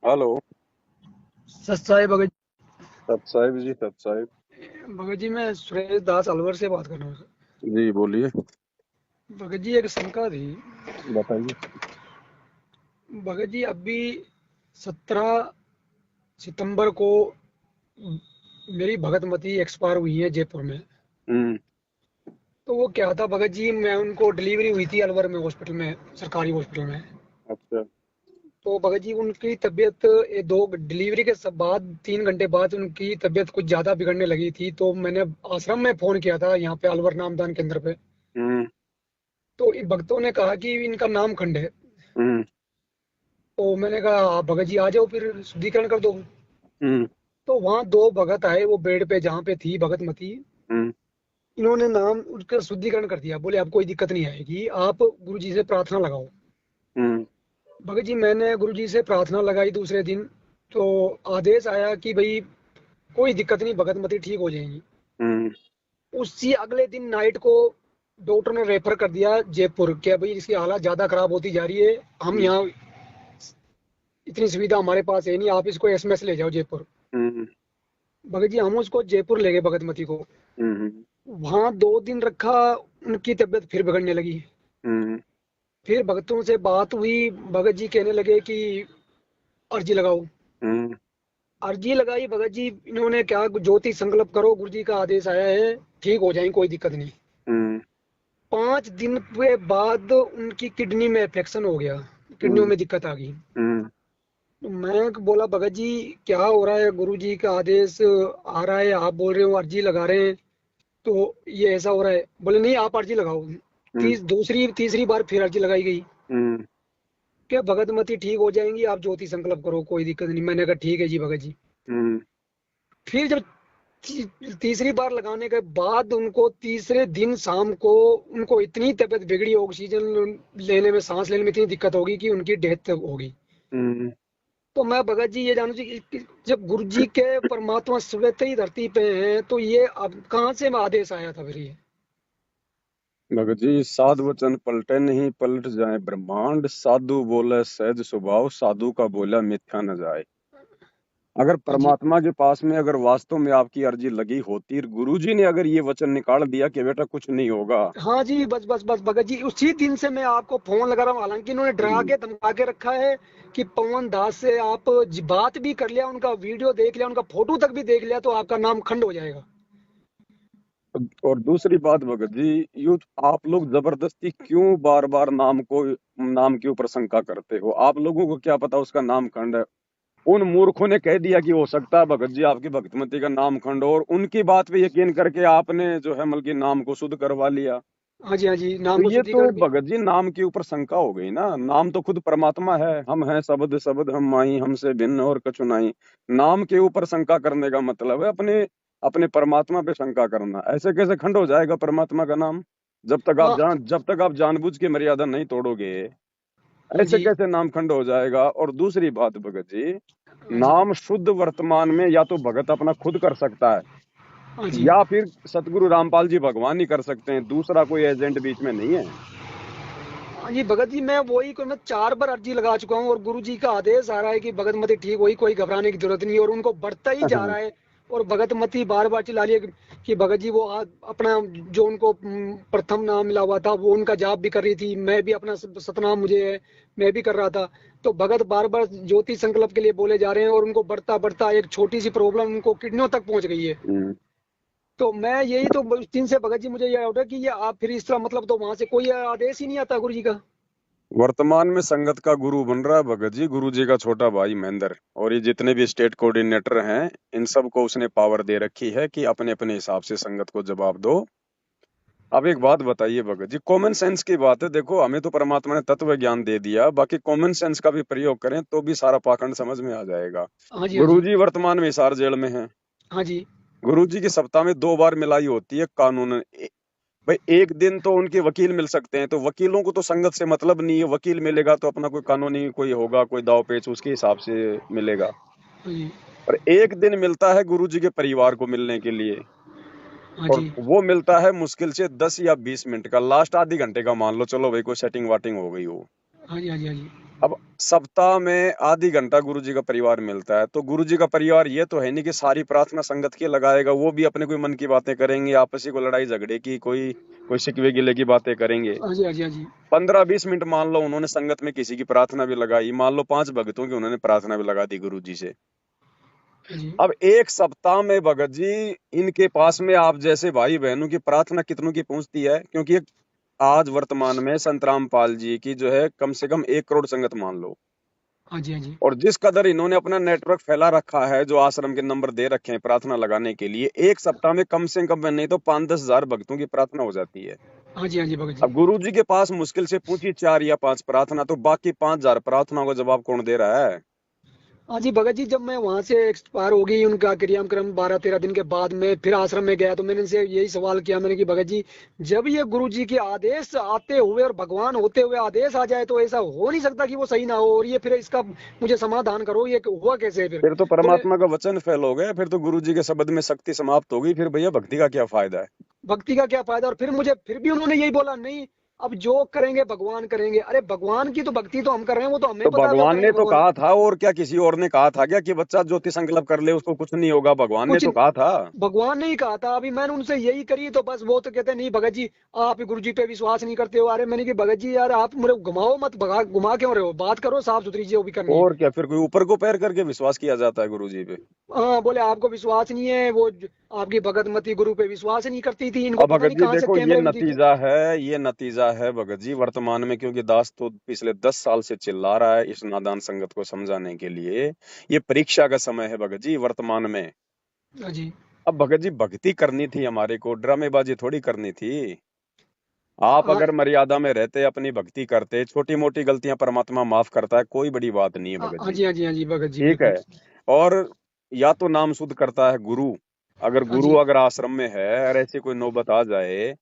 Hello. सत साहिब भगत सत साहिब जी, सत साहिब। भगत जी, मैं सुरेश दास अलवर से बात कर रहा हूँ। जी बोलिए। भगत जी, एक शंका थी। बताइए। भगत जी, अभी 17 सितंबर को मेरी भगतमती एक्सपायर हुई है जयपुर में। हम्म। तो वो क्या था भगत जी, मैं उनको डिलीवरी हुई थी अलवर में, हॉस्पिटल में, सरकारी हॉस्पिटल में। अच्छा। तो भगत जी, उनकी तबीयत दो डिलीवरी के बाद 3 घंटे बाद उनकी तबीयत कुछ ज़्यादा बिगड़ने लगी थी। तो मैंने आश्रम में फ़ोन किया था, यहाँ पे अलवर नामदान केंद्र पे। हम्म। तो इन भक्तों ने कहा कि इनका नाम खंड है। हम्म। तो मैंने कहा, आप भगत जी आ जाओ, फिर शुद्धिकरण कर दो। हम्म। तो वहाँ दो भगत आए, वो बेड पे जहाँ पे थी भगतमती। हम्म। इन्होंने नाम उसका शुद्धिकरण कर दिया, बोले अब कोई दिक्कत नहीं आएगी, आप गुरु जी से प्रार्थना लगाओ। हम्म। भगत जी, मैंने गुरु जी से प्रार्थना लगाई दूसरे दिन। तो आदेश आया कि भाई कोई दिक्कत नहीं, भगतमती ठीक हो जाएंगी। हम्म। उसी अगले दिन नाइट को डॉक्टर ने रेफर कर दिया जयपुर, कि भाई इसकी हालत ज़्यादा खराब होती जा रही है, हम हम्म। यहाँ इतनी सुविधा हमारे पास है नहीं, आप इसको एसएमएस ले जाओ जयपुर। हम्म। भगत जी, हम उसको जयपुर ले गए भगतमती को। हम्म। वहाँ 2 दिन रखा, उनकी तबीयत फिर बिगड़ने लगी। हम्म। फिर भगतों से बात हुई, भगत जी कहने लगे कि अर्जी लगाओ। हम्म। अर्जी लगाई भगत जी, इन्होंने क्या, ज्योति संकल्प करो, गुरु जी का आदेश आया है, ठीक हो जाएंगे, कोई दिक्कत नहीं। हम्म। 5 दिन के बाद उनकी किडनी में इन्फेक्शन हो गया, किडनियों हम्म। में दिक्कत आ गई। हम्म। तो मैं बोला, भगत जी क्या हो रहा है, गुरु जी का आदेश आ रहा है, आप बोल रहे हो अर्जी लगा रहे हैं, तो ये ऐसा हो रहा है। बोले नहीं, आप अर्जी लगाओ। हम्म। दूसरी तीसरी बार फिर अर्जी लगाई गई, हम्म। क्या भगतमती ठीक हो जाएंगी, आप ज्योति संकल्प करो, कोई दिक्कत नहीं। मैंने कहा ठीक है जी भगत जी। हम्म। फिर जब तीसरी बार लगाने के बाद उनको तीसरे दिन शाम को उनको इतनी तबीयत बिगड़ी, ऑक्सीजन लेने में, सांस लेने में इतनी दिक्कत होगी कि उनकी डेथ होगी। हम्म। तो मैं भगत जी ये जानू चाहिए कि जब गुरु जी के परमात्मा स्वतः ही धरती पे हैं, तो ये अब कहाँ से आदेश आया था फिर ये। भगत जी, साध वचन पलटे नहीं, पलट जाए ब्रह्मांड। साधु बोले सहज स्वभाव, साधु का बोला मिथ्या न जाए। अगर हाँ जी, परमात्मा के पास में अगर वास्तव में आपकी अर्जी लगी होती, गुरु जी ने अगर ये वचन निकाल दिया कि बेटा कुछ नहीं होगा। हाँ जी, बस बस बस भगत जी, उसी दिन से मैं आपको फोन लगा रहा हूँ। हालांकि इन्होंने डरा हम्म। के धमका के रखा है कि पवन दास से आप बात भी कर लिया, उनका वीडियो देख लिया, उनका फोटो तक भी देख लिया, तो आपका नाम खंड हो जाएगा। और दूसरी बात भगत जी, यू आप लोग जबरदस्ती क्यों बार बार नाम के ऊपर शंका करते हो? आप लोगों को क्या पता उसका नाम खंड है? उन मूर्खों ने कह दिया कि हो सकता है भगत जी आपकी भक्तिमती का नाम खंड हो, और उनकी बात पे यकीन करके आपने जो है मतलब कि नाम को शुद्ध करवा लिया। हाँ जी, हाँ जी, तो नाम को ये तो शुद्धिकरण भी। भगत जी नाम के ऊपर शंका हो गई ना। नाम तो खुद परमात्मा है। हम हैं शब्द, शब्द हम माई, हमसे भिन्न और कछु नहीं। नाम के ऊपर शंका करने का मतलब है अपने अपने परमात्मा पे शंका करना। ऐसे कैसे खंड हो जाएगा परमात्मा का नाम? हाँ, जब तक आप जानबूझ के मर्यादा नहीं तोड़ोगे, हाँ ऐसे जी, कैसे नाम खंड हो जाएगा? और दूसरी बात भगत जी, हाँ जी, नाम शुद्ध वर्तमान में या तो भगत अपना खुद कर सकता है, हाँ जी, या फिर सतगुरु रामपाल जी भगवान ही कर सकते हैं। दूसरा कोई एजेंट बीच में नहीं है। हाँ जी भगत जी, मैं 4 बार अर्जी लगा चुका हूँ, और गुरु जी का आदेश आ रहा है कि भगतमती ठीक हुई, कोई घबराने की जरूरत नहीं है, और उनको बढ़ता ही जा रहा है। और भगतमती बार बार चिल्ला रही है कि भगत जी वो अपना जो उनको प्रथम नाम मिला हुआ था, वो उनका जाप भी कर रही थी, मैं भी अपना सतनाम मुझे है, मैं भी कर रहा था। तो भगत बार बार ज्योति संकल्प के लिए बोले जा रहे हैं, और उनको बढ़ता बढ़ता एक छोटी सी प्रॉब्लम उनको किडनियों तक पहुंच गई है। हम्म। तो मैं यही तो उस दिन से भगत जी, मुझे ये डाउट है कि ये आप फिर इस तरह, मतलब तो वहां से कोई आदेश ही नहीं आता गुरु जी का। वर्तमान में संगत का गुरु बन रहा है भगत जी, गुरु जी का छोटा भाई महेंद्र। और ये जितने भी स्टेट कोऑर्डिनेटर हैं, इन सबको उसने पावर दे रखी है कि अपने अपने हिसाब से संगत को जवाब दो। अब एक बात बताइए भगत जी, कॉमन सेंस की बात है। देखो, हमें तो परमात्मा ने तत्व ज्ञान दे दिया, बाकी कॉमन सेंस का भी प्रयोग करें तो भी सारा पाखंड समझ में आ जाएगा। हाँ जी, हाँ गुरु जी, जी वर्तमान में हिसार जेल में हैं। हाँ जी, गुरु जी की सप्ताह में 2 बार मिलाई होती है कानून। भाई एक दिन तो उनके वकील मिल सकते हैं, तो वकीलों को तो संगत से मतलब नहीं है। वकील मिलेगा तो अपना कोई कानूनी कोई होगा, कोई दाव पेच, उसके हिसाब से मिलेगा। हाँ जी, और एक दिन मिलता है गुरु जी के परिवार को मिलने के लिए, हाँ और जी, वो मिलता है मुश्किल से 10 या 20 मिनट का, लास्ट आधे घंटे का मान लो, चलो भाई कोई सेटिंग वाटिंग हो गई हो। हाँ जी, हाँ जी, हाँ जी, अब सप्ताह में आधी घंटा गुरुजी का परिवार मिलता है, तो गुरुजी का परिवार ये तो है नहीं कि सारी प्रार्थना संगत की लगाएगा, वो भी अपने कोई मन की बातें करेंगे, आपसी को लड़ाई झगड़े की, कोई कोई शिकवे गिले की बातें करेंगे। हाँ जी, हाँ जी, हाँ जी, 15-20 मिनट मान लो उन्होंने संगत में किसी की प्रार्थना भी लगाई, मान लो 5 भक्तों की उन्होंने प्रार्थना भी लगा दी गुरुजी से। हाँ जी, अब एक सप्ताह में भगत जी इनके पास में आप जैसे भाई बहनों की प्रार्थना कितनों की पहुंचती है? क्योंकि आज वर्तमान में संत रामपाल जी की जो है कम से कम 1 करोड़ संगत मान लो, हाँ जी, हाँ जी, और जिस कदर इन्होंने अपना नेटवर्क फैला रखा है, जो आश्रम के नंबर दे रखे हैं प्रार्थना लगाने के लिए, एक सप्ताह में कम से कम नहीं तो 5-10 हजार भक्तों की प्रार्थना हो जाती है। हाँ जी, हाँ जी भगत जी। अब गुरु जी के पास मुश्किल से पूछी 4 या 5 प्रार्थना, तो बाकी 5 हजार प्रार्थनाओं का जवाब कौन दे रहा है? हाँ जी भगत जी, जब मैं वहां से एक्सपायर हो गई उनका क्रियाक्रम 12-13 दिन के बाद में फिर आश्रम में गया, तो मैंने इनसे यही सवाल किया मैंने कि भगत जी, जब ये गुरु जी के आदेश आते हुए और भगवान होते हुए आदेश आ जाए तो ऐसा हो नहीं सकता कि वो सही ना हो, और ये फिर इसका मुझे समाधान करो, ये हुआ कैसे फिर? फिर तो बोले परमात्मा का वचन फेल हो गया, फिर तो गुरु जी के शब्द में शक्ति समाप्त हो गई, फिर भैया भक्ति का क्या फायदा है? भक्ति का क्या फायदा? और फिर मुझे फिर भी उन्होंने यही बोला, नहीं अब जो करेंगे भगवान करेंगे। अरे भगवान की तो भक्ति तो हम कर रहे हैं, वो तो हमें तो पता है जो भगवान ने करेंगे तो भगवान। कहा था, और क्या किसी और ने कहा था क्या कि बच्चा ज्योति संकल्प कर ले उसको कुछ नहीं होगा? भगवान ने कुछ तो कहा था। भगवान ने ही कहा था। अभी मैंने उनसे यही करी तो बस वो तो कहते नहीं भगत जी, आप गुरु जी पे विश्वास नहीं करते हो। अरे मैंने कि भगत जी यार, आप मुझे घुमाओ मत, भगा घुमा क्यों रहे हो? बात करो साफ सुथरी, जो भी करनी है। और क्या, फिर कोई ऊपर को पैर करके विश्वास किया जाता है गुरु जी पे? हाँ, बोले आपको विश्वास नहीं है, वो आपकी भगत मती गुरु पे विश्वास ही नहीं करती थी, इनको अब पता भगत नहीं जी कहाँ से देखो, ये कैमरे में दिखे। नतीजा है, ये नतीजा है भगत जी वर्तमान में, क्योंकि दास तो पिछले 10 साल से चिल्ला रहा है इस नादान संगत को समझाने के लिए। ये परीक्षा का समय है भगत जी वर्तमान में। हाँ जी, अब भगत जी भक्ति करनी थी हमारे को, ड्रामेबाजी थोड़ी करनी थी। आप हाँ, अगर मर्यादा में रहते, अपनी भक्ति करते, छोटी मोटी गलतियां परमात्मा माफ करता है, कोई बड़ी बात नहीं है हाँ, भगत हाँ जी। जी, हाँ जी, हाँ जी भगत जी ठीक बिल्कुल। है। और या तो नाम शुद्ध करता है गुरु, अगर हाँ गुरु जी, अगर आश्रम में है और ऐसी कोई नौबत आ जाए,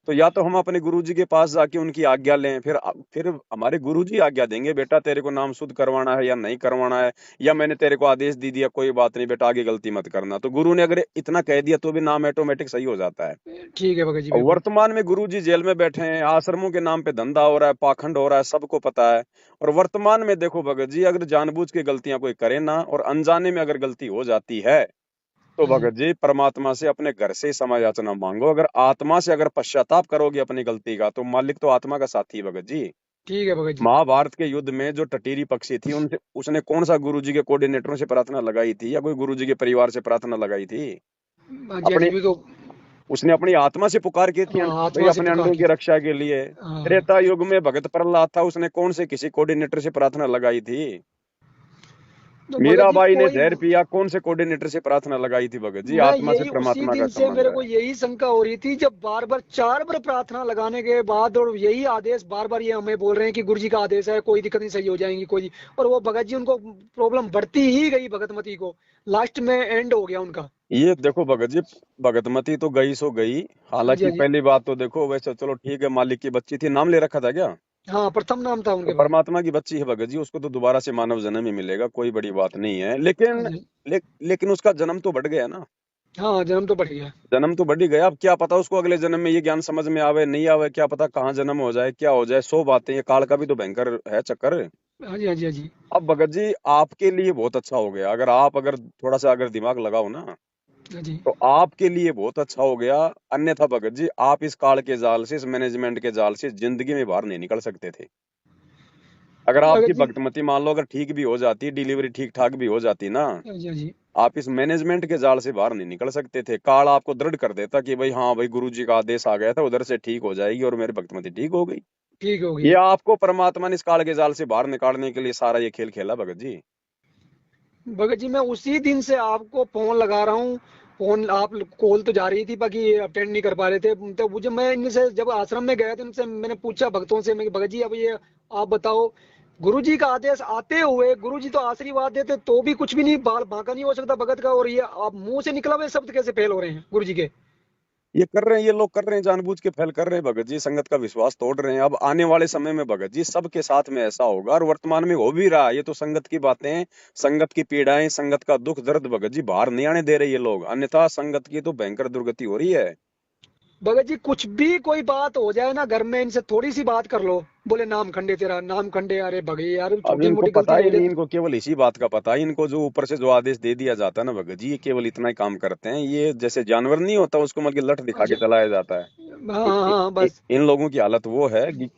तो या तो हम अपने गुरु जी के पास जाके उनकी आज्ञा लें, फिर हमारे गुरु जी आज्ञा देंगे, बेटा तेरे को नाम शुद्ध करवाना है या नहीं करवाना है, या मैंने तेरे को आदेश दे दिया कोई बात नहीं बेटा आगे गलती मत करना, तो गुरु ने अगर इतना कह दिया तो भी नाम ऑटोमेटिक सही हो जाता है। ठीक है भगत जी और बिल्कुल। वर्तमान में गुरुजी जेल में बैठे हैं, आश्रमों के नाम पे धंधा हो रहा है, पाखंड हो रहा है, सबको पता है। और वर्तमान में देखो भगत जी, अगर जानबूझ के गलतियां कोई करे ना, और अनजाने में अगर गलती हो जाती है, तो हाँ जी, भगत जी परमात्मा से अपने घर से ही क्षमा याचना मांगो। अगर आत्मा से अगर पश्चाताप करोगे अपनी गलती का, तो मालिक तो आत्मा का साथी है भगत जी। ठीक है भगत जी। महाभारत के युद्ध में जो टटीरी पक्षी थी, उनसे उसने कौन सा गुरुजी के कोऑर्डिनेटरों से प्रार्थना लगाई थी, या कोई गुरुजी के परिवार से प्रार्थना लगाई थी? हाँ जी, हाँ जी अपने भी तो। उसने अपनी आत्मा से पुकार की थी, हाँ, भाई आत्मा से अपने पुकार अंडों की की थी। रक्षा के लिए। हाँ, त्रेता युग में भगत प्रहलाद था, उसने कौन से किसी कोऑर्डिनेटर से प्रार्थना लगाई थी? तो भगत जी मीराबाई ने कोई, जहर पिया, कौन से कोऑर्डिनेटर से प्रार्थना लगाई थी भगत जी? मैं आत्मा से यही उसी परमात्मा का दिन से संबंध मेरे है। को यही शंका हो रही थी, जब बार बार 4 बार प्रार्थना लगाने के बाद और यही आदेश बार बार ये हमें बोल रहे हैं कि गुरु जी का आदेश है, कोई दिक्कत नहीं, सही हो जाएंगी कोई। और वो भगत जी उनको प्रॉब्लम बढ़ती ही गई भगतमती को, लास्ट में एंड हो गया उनका। ये देखो भगत जी, भगतमती तो गई सो गई। हाँ जी, हालांकि हाँ जी, पहली बात तो देखो, वैसे चलो ठीक है, मालिक की बच्ची थी, नाम ले रखा था क्या? हाँ प्रथम नाम था तो उनके भाई। परमात्मा की बच्ची है भगत जी, उसको तो दोबारा से मानव जन्म ही मिलेगा, कोई बड़ी बात नहीं है। हाँ लेकिन जी, लेकिन उसका जन्म तो बढ़ गया ना। हाँ जन्म तो बढ़ गया। जन्म तो बढ़ ही गया, अब क्या पता उसको अगले जन्म में ये ज्ञान समझ में आवे नहीं आवे, क्या पता कहाँ जन्म हो जाए, क्या हो जाए, 100 बातें, ये काल का भी तो भयंकर है चक्कर। हाँ जी, हाँ जी, हाँ जी, अब भगत जी आपके लिए बहुत अच्छा हो गया, अगर आप अगर थोड़ा सा अगर दिमाग लगाओ ना, हाँ जी, तो आपके लिए बहुत अच्छा हो गया। अन्यथा भगत जी आप इस काल के जाल से, इस मैनेजमेंट के जाल से जिंदगी में बाहर नहीं निकल सकते थे। अगर भगत आपकी जी। भक्तमती मान लो अगर ठीक भी हो जाती, डिलीवरी ठीक ठाक भी हो जाती ना, हाँ जी, हाँ जी, आप इस मैनेजमेंट के जाल से बाहर नहीं निकल सकते थे। काल आपको दृढ़ कर देता कि भाई हाँ भाई गुरु जी का आदेश आ गया था, उधर से ठीक हो जाएगी, और मेरी भक्तमती ठीक हो गई। ठीक हो ये गई। आपको परमात्मा ने इस काल के जाल से बाहर निकालने के लिए सारा ये खेल खेला भगत जी। भगत जी मैं उसी दिन से आपको फोन लगा रहा हूँ। फोन आप कॉल तो जा रही थी, बाकी अटेंड नहीं कर पा रहे थे, तो मुझे, मैं इनसे जब आश्रम में गया था इनसे मैंने पूछा भक्तों से, मैं भगत जी अब ये आप बताओ, गुरु जी का आदेश आते हुए गुरु जी तो आशीर्वाद देते तो भी कुछ भी नहीं, बाल बांका नहीं हो सकता भगत का, और ये आप मुंह से निकला हुए शब्द कैसे फेल हो रहे हैं गुरु जी के? ये कर रहे हैं, ये लोग कर रहे हैं, जानबूझ के फैल कर रहे हैं भगत जी, संगत का विश्वास तोड़ रहे हैं। अब आने वाले समय में भगत जी सबके साथ में ऐसा होगा, और वर्तमान में हो भी रहा है। ये तो संगत की बातें, संगत की पीड़ाएं, संगत का दुख दर्द भगत जी बाहर नहीं आने दे रहे ये लोग, अन्यथा संगत की तो भयंकर दुर्गति हो रही है। भगत जी कुछ भी कोई बात हो जाए ना घर में, इनसे थोड़ी सी बात कर लो, बोले नाम खंडे तेरा, नाम खंडे। अरे भगत यार, अब छोटी इनको मोटी पता गलती ही देख नहीं, लेते। इनको केवल इसी बात का पता है, इनको जो ऊपर से जो आदेश दे दिया जाता है ना भगत जी, ये केवल इतना ही काम करते हैं। ये जैसे जानवर नहीं होता, उसको मतलब लठ दिखा के अच्छा। चलाया जाता है। हाँ हाँ हाँ, बस। इन लोगों की हालत वो है कि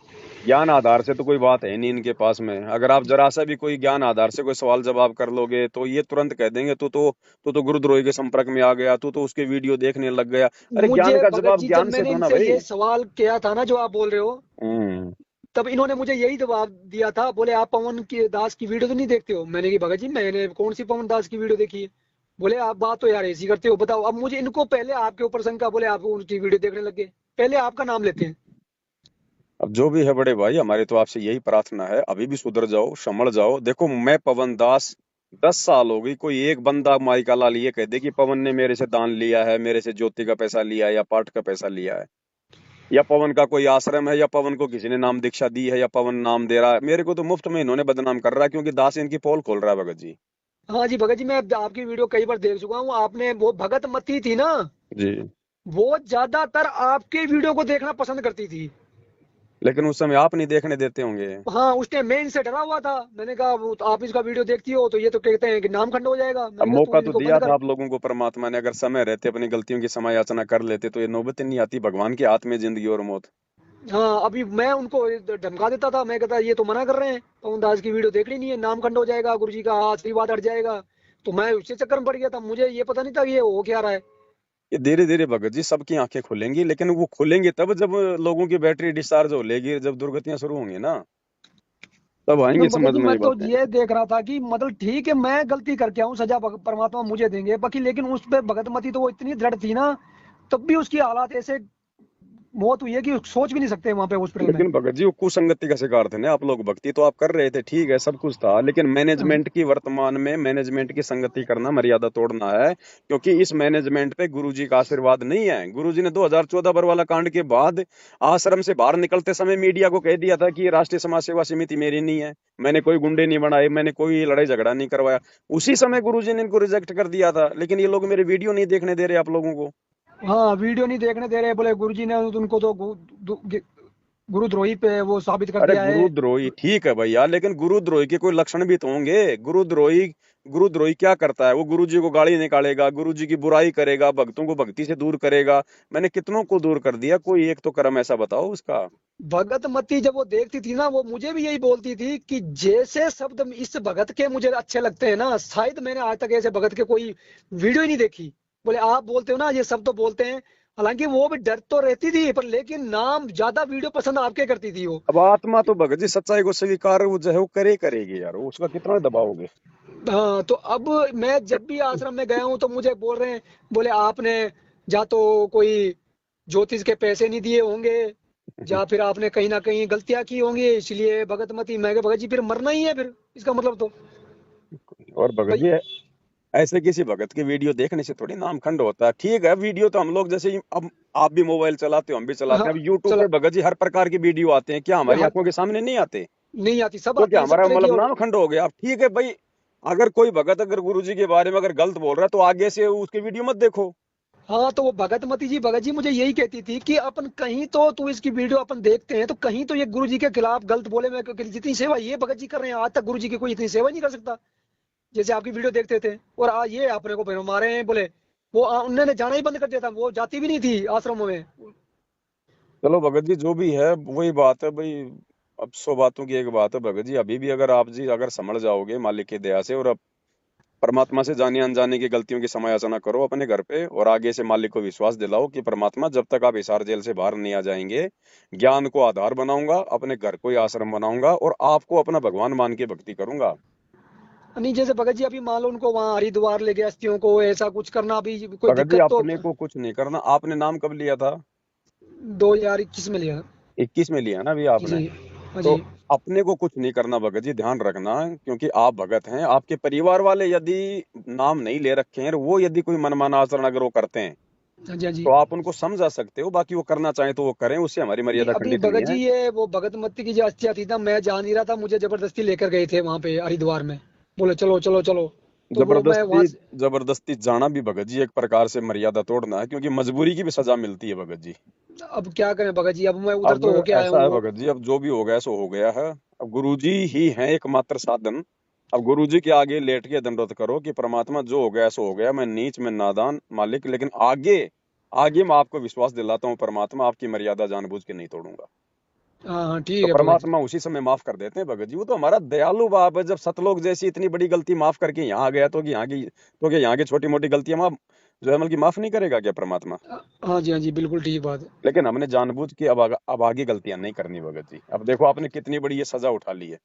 ज्ञान आधार से तो कोई बात है नहीं इनके पास में। अगर आप जरा सा भी कोई ज्ञान आधार से कोई सवाल जवाब कर लोगे तो ये तुरंत कह देंगे तू तो गुरुद्रोही के संपर्क में आ गया, तू तो उसके वीडियो देखने लग गया। अरे ज्ञान मुझे का भगत जवाब जी जब ज्ञान से मैंने दो ना इनसे भाई। ये सवाल किया था ना जो आप बोल रहे हो, हम्म। तब इन्होंने मुझे यही जवाब दिया था। बोले आप पवन की दास की वीडियो तो नहीं देखते हो? मैंने कहा भगत जी मैंने कौन सी पवन दास की वीडियो देखी है? बोले आप बात तो यार ऐसी करते हो, बताओ। अब मुझे इनको पहले आपके ऊपर शंका, बोले आप उनकी वीडियो देखने लग गए, पहले आपका नाम लेते हैं। अब जो भी है बड़े भाई, हमारी तो आपसे यही प्रार्थना है, अभी भी सुधर जाओ, संभल जाओ। देखो मैं पवन दास 10 साल हो गई, कोई एक बंदा माई का लाल ये कह दे कि पवन ने मेरे से दान लिया है, मेरे से ज्योति का पैसा लिया है या पाठ का पैसा लिया है, या पवन का कोई आश्रम है, या पवन को किसी ने नाम दीक्षा दी है, या पवन नाम दे रहा है मेरे को, तो मुफ्त में इन्होंने बदनाम कर रहा है क्योंकि दास इनकी पोल खोल रहा है भगत जी। हाँ जी भगत जी, मैं आपकी वीडियो कई बार देख चुका हूँ। आपने वो भगत मती थी ना, जी। वो ज्यादातर आपके वीडियो को देखना पसंद करती थी। लेकिन उस समय आप नहीं देखने देते होंगे। हाँ, उस टाइम मैं इनसे डरा हुआ था। मैंने कहा वो तो आप इसका वीडियो देखती हो तो ये तो कहते हैं कि नाम खंड हो जाएगा। अब मैंने कहा तू मौका तो इनको दिया बंद था कर। आप लोगों को परमात्मा ने, अगर समय रहते अपनी गलतियों की समय याचना कर लेते तो ये नौबत ही नहीं आती। भगवान के हाथ में जिंदगी और मौत। हाँ, अभी मैं उनको धमका देता था। मैं कहता ये तो मना कर रहे हैं, पवन दास की वीडियो देखनी नहीं है, नाम खंड हो जाएगा, गुरु जी का आशीर्वाद हट जाएगा। तो मैं उससे चक्कर में पड़ गया था। मुझे ये पता नहीं था कि ये हो क्या रहा है। ये धीरे धीरे भगत जी सबकी आंखें खुलेंगी, लेकिन वो खुलेंगी तब जब लोगों की बैटरी डिस्चार्ज हो लेगी, जब दुर्गतियां शुरू होंगी ना, तब तो आएंगे भगत समझ जी में मैं ये तो बातें। ये देख रहा था कि मतलब ठीक है मैं गलती करके आऊँ, सजा परमात्मा मुझे देंगे बाकी, लेकिन उस पे भगत मती तो वो इतनी दृढ़ थी ना, तब भी उसकी हालात ऐसे मौत हुई है कि सोच भी नहीं सकते वहां पे हॉस्पिटल में। लेकिन भगत जी वो कुसंगति का शिकार थे ना आप लोग। भक्ति तो आप कर रहे थे, ठीक है, सब कुछ था, लेकिन मैनेजमेंट की, वर्तमान में मैनेजमेंट की संगति करना मर्यादा तोड़ना है। क्योंकि इस मैनेजमेंट पे गुरुजी का आशीर्वाद नहीं है। गुरुजी ने 2014 बरवाला कांड के बाद आश्रम से बाहर निकलते समय मीडिया को कह दिया था कि ये राष्ट्रीय समाज सेवा समिति मेरी नहीं है, मैंने कोई गुंडे नहीं बनाए, मैंने कोई लड़ाई झगड़ा नहीं करवाया। उसी समय गुरुजी ने इनको रिजेक्ट कर दिया था, लेकिन ये लोग मेरे वीडियो नहीं देखने दे रहे आप लोगों को। हाँ, वीडियो नहीं देखने दे रहे, बोले गुरुजी ने उनको तो गुरुद्रोही पे वो साबित कर अरे दिया है। गुरुद्रोही ठीक है भैया, लेकिन गुरुद्रोही के कोई लक्षण भी तो होंगे। गुरुद्रोही क्या करता है? वो गुरु जी को गाली निकालेगा, गुरु जी की बुराई करेगा, भक्तों को भक्ति से दूर करेगा। मैंने कितनों को दूर कर दिया, कोई एक तो कर्म ऐसा बताओ उसका। भगत मती जब वो देखती थी ना, वो मुझे भी यही बोलती थी कि जैसे शब्द इस भगत के मुझे अच्छे लगते हैं ना, शायद मैंने आज तक ऐसे भगत के कोई वीडियो ही नहीं देखी। बोले आप बोलते हो ना ये शब्द तो बोलते हैं। हालांकि वो भी डर तो रहती थी, पर लेकिन नाम ज्यादा वीडियो पसंद आपके करती थी वो। अब आत्मा तो भगत जी सच्चाई को स्वीकार वो जो है वो करेगी यार, वो उसका कितना दबाओगे। हाँ, तो अब मैं जब भी आश्रम में गया हूँ तो मुझे बोल रहे हैं, बोले आपने या तो कोई ज्योतिष के पैसे नहीं दिए होंगे, या फिर आपने कहीं ना कहीं गलतियां की होंगी इसलिए भगत मती। मैं कहा, भगत जी फिर मरना ही है फिर इसका मतलब तो। और भगत भाई। जी ऐसे किसी भगत की वीडियो देखने से थोड़ी नाम खंड होता है। ठीक है, वीडियो तो हम लोग जैसे अब आप भी मोबाइल चलाते हो, हम भी चलाते हाँ, हैं, अब यूट्यूब चलो। पे भगत जी हर प्रकार की वीडियो आते हैं, क्या हमारी हर आंखों के सामने नहीं आते? नहीं आती, सब तो आती क्या है सब हमारा तरह की। मतलब और नाम खंड हो गया? अब ठीक है भाई, अगर कोई भगत अगर गुरु जी के बारे में अगर गलत बोल रहा है तो आगे से उसकी वीडियो मत देखो। हाँ, तो वो भगत मती जी, भगत जी मुझे यही कहती थी कि अपन कहीं तो तू इसकी वीडियो अपन देखते हैं तो कहीं तो ये गुरु जी के खिलाफ गलत बोले। मैं क्योंकि जितनी सेवा ये भगत जी कर रहे हैं, आज तक गुरु जी की कोई इतनी सेवा नहीं कर सकता जैसे आपकी वीडियो देखते थे। और ये अपने को फिर मारे हैं, बोले वो उन्होंने जाना ही बंद कर दिया था, वो जाती भी नहीं थी आश्रमों में। चलो भगत जी जो भी है वही बात है भाई। अब 100 बातों की एक बात है भगत जी, अभी भी अगर आप जी अगर समझ जाओगे मालिक की दया से, और अब परमात्मा से जाने अनजाने की गलतियों की समालोचना करो अपने घर पे, और आगे से मालिक को विश्वास दिलाओ कि परमात्मा जब तक आप हिसार जेल से बाहर नहीं आ जाएंगे, ज्ञान को आधार बनाऊंगा, अपने घर को ही आश्रम बनाऊंगा, और आपको अपना भगवान मान के भक्ति करूंगा। नहीं, जैसे भगत जी अभी मान लो उनको वहां हरिद्वार ले गए अस्थियों को, ऐसा कुछ करना अभी कोई भगत जी दिक्कत तो। अपने को कुछ नहीं करना। आपने नाम कब लिया था? 2021 में लिया। 21 में लिया ना अभी जी आपने? जी। हाँ तो जी। अपने को कुछ नहीं करना भगत जी, ध्यान रखना। क्योंकि आप भगत हैं, आपके परिवार वाले यदि नाम नहीं ले रखे हैं और वो यदि कोई मनमाना आचरण अगर वो करते हैं हाँ जी। हाँ जी। तो आप उनको समझा सकते हो, बाकी वो करना चाहें तो वो करें, उससे हमारी नहीं, मर्यादा अभी खंडित नहीं भगत जी है। ये वो भगत मत्ती की जो अस्थियां थी ना, मैं जा नहीं रहा था, मुझे जबरदस्ती लेकर गए थे वहां पे हरिद्वार में। बोले चलो चलो चलो। तो वो मैं जबरदस्ती वहां से, जबरदस्ती जाना भी भगत जी एक प्रकार से मर्यादा तोड़ना है, क्योंकि मजबूरी की भी सजा मिलती है भगत जी। अब क्या करें भगत जी, अब मैं उधर अब तो होके आया ऐसा हूँ है वो। भगत जी, अब जो भी हो गया सो हो गया है। अब गुरुजी ही हैं एकमात्र साधन। अब गुरुजी के आगे लेट के दंडवत करो कि परमात्मा जो हो गया सो हो गया, मैं नीच में नादान मालिक, लेकिन आगे आगे मैं आपको विश्वास दिलाता हूँ परमात्मा आपकी मर्यादा जानबूझ के नहीं तोड़ूंगा। हाँ हाँ तो ठीक है भगत जी। परमात्मा उसी समय माफ कर देते हैं भगत जी। वो तो हमारा दयालु बाप है, जब सतलोक जैसी इतनी बड़ी गलती माफ करके यहाँ आ गया तो कि यहाँ की, तो क्या यहाँ की छोटी मोटी गलतियां माफ, जो है मतलब कि माफ नहीं करेगा क्या परमात्मा? हाँ जी हाँ जी, बिल्कुल ठीक बात है। लेकिन हमने जानबूझ के अब आगे गलतियां नहीं करनी भगत जी। अब देखो आपने कितनी बड़ी ये सजा उठा ली है।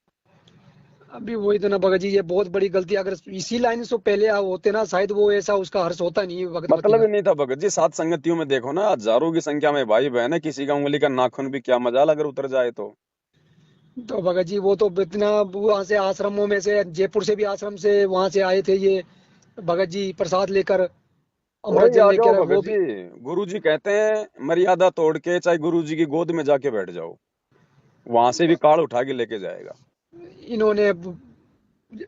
अभी वही तो ना भगत जी, ये बहुत बड़ी गलती, अगर इसी लाइन से पहले होते ना, शायद वो ऐसा उसका हर्ष होता नहीं है भगत मती मतलब का। ही नहीं था भगत जी। सात संगतियों में देखो ना, हजारों की संख्या में भाई बहन है, किसी का उंगली का नाखून भी क्या मजाल अगर उतर जाए तो। तो भगत जी वो तो इतना, वहां से आश्रमों में से, जयपुर से भी आश्रम से वहां से आए थे ये भगत जी, प्रसाद लेकर, अमृत वही जल आ जाओ लेकर, भगत वो जी। भी। गुरु जी कहते हैं मर्यादा तोड़ के चाहे गुरु जी की गोद में जाके बैठ जाओ, वहां से भी कार्ड उठा के लेके जाएगा। इन्होंने